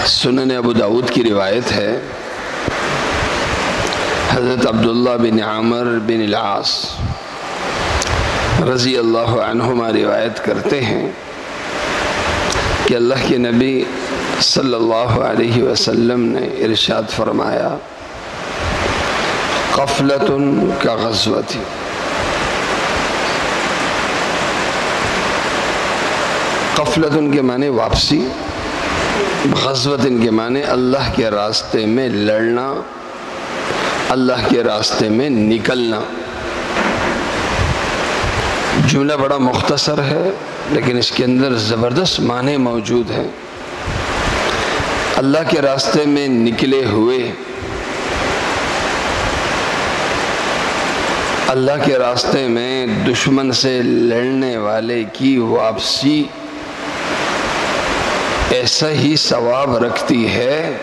سنن ابو داود کی روایت ہے، حضرت عبداللہ بن عامر بن العاص رضی اللہ عنہما روایت کرتے ہیں کہ اللہ کے نبی صلی اللہ علیہ وسلم نے ارشاد فرمایا، غفلۃ کغزوۃ، غفلۃ کے معنی واپسی، غزوۃ کے معنی اللہ کے راستے میں لڑنا، اللہ کے راستے میں نکلنا۔ جملہ بڑا مختصر ہے لیکن اس کے اندر زبردست معنی موجود ہیں۔ اللہ کے راستے میں نکلے ہوئے، اللہ کے راستے میں دشمن سے لڑنے والے کی واپسی ایسا ہی ثواب رکھتی ہے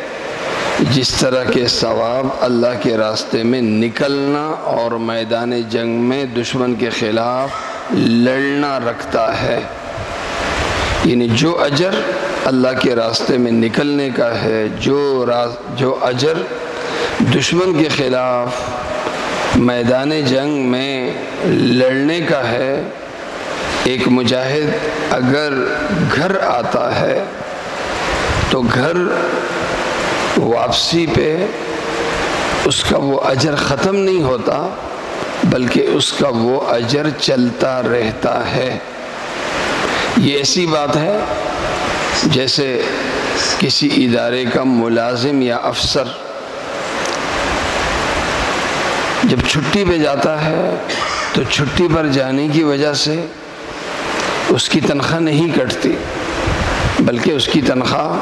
جس طرح کے ثواب اللہ کے راستے میں نکلنا اور میدان جنگ میں دشمن کے خلاف لڑنا رکھتا ہے۔ یعنی جو اجر اللہ کے راستے میں نکلنے کا ہے، جو اجر دشمن کے خلاف میدان جنگ میں لڑنے کا ہے، ایک مجاہد اگر گھر آتا ہے تو گھر واپسی پہ اس کا وہ اجر ختم نہیں ہوتا بلکہ اس کا وہ اجر چلتا رہتا ہے۔ یہ ایسی بات ہے جیسے کسی ادارے کا ملازم یا افسر جب چھٹی پہ جاتا ہے تو چھٹی پر جانے کی وجہ سے اس کی تنخواہ نہیں کٹتی بلکہ اس کی تنخواہ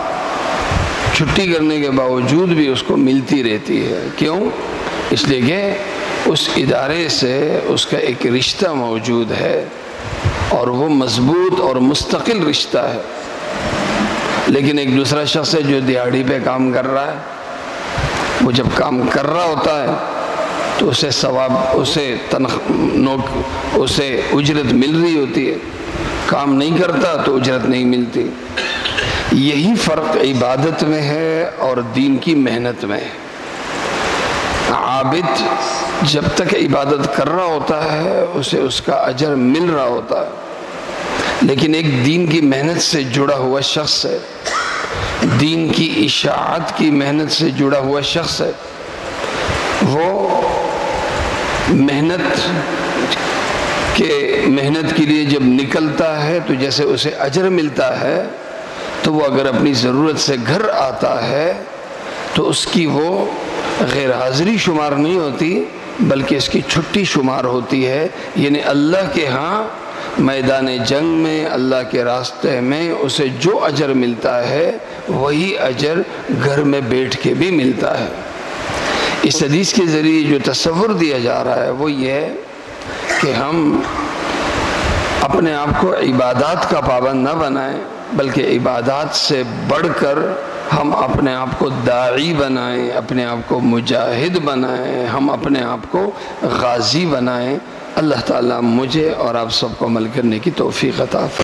چھٹی کرنے کے باوجود بھی اس کو ملتی رہتی ہے۔ کیوں؟ اس لیے کہ اس ادارے سے اس کا ایک رشتہ موجود ہے اور وہ مضبوط اور مستقل رشتہ ہے۔ لیکن ایک دوسرا شخص ہے جو دیہڑی پہ کام کر رہا ہے، وہ جب کام کر رہا ہوتا ہے تو اسے ثواب، اسے اجرت مل رہی ہوتی ہے، کام نہیں کرتا تو اجرت نہیں ملتی۔ یہی فرق عبادت میں ہے اور دین کی محنت میں ہے۔ عابد جب تک عبادت کر رہا ہوتا ہے اسے اس کا اجر مل رہا ہوتا ہے، لیکن ایک دین کی محنت سے جڑا ہوا شخص ہے، دین کی اشاعت کی محنت سے جڑا ہوا شخص ہے، وہ محنت کے لیے جب نکلتا ہے تو جیسے اسے اجر ملتا ہے، تو وہ اگر اپنی ضرورت سے گھر آتا ہے تو اس کی وہ غیر حاضری شمار نہیں ہوتی بلکہ اس کی چھٹی شمار ہوتی ہے۔ یعنی اللہ کے ہاں میدان جنگ میں، اللہ کے راستے میں اسے جو اجر ملتا ہے وہی اجر گھر میں بیٹھ کے بھی ملتا ہے۔ اس حدیث کے ذریعے جو تصور دیا جا رہا ہے وہ یہ ہے کہ ہم اپنے آپ کو عبادات کا پابند نہ بنائیں بلکہ عبادات سے بڑھ کر ہم اپنے آپ کو داعی بنائیں، اپنے آپ کو مجاہد بنائیں، ہم اپنے آپ کو غازی بنائیں۔ اللہ تعالیٰ مجھے اور آپ سب کو عمل کرنے کی توفیق عطا فرمائے۔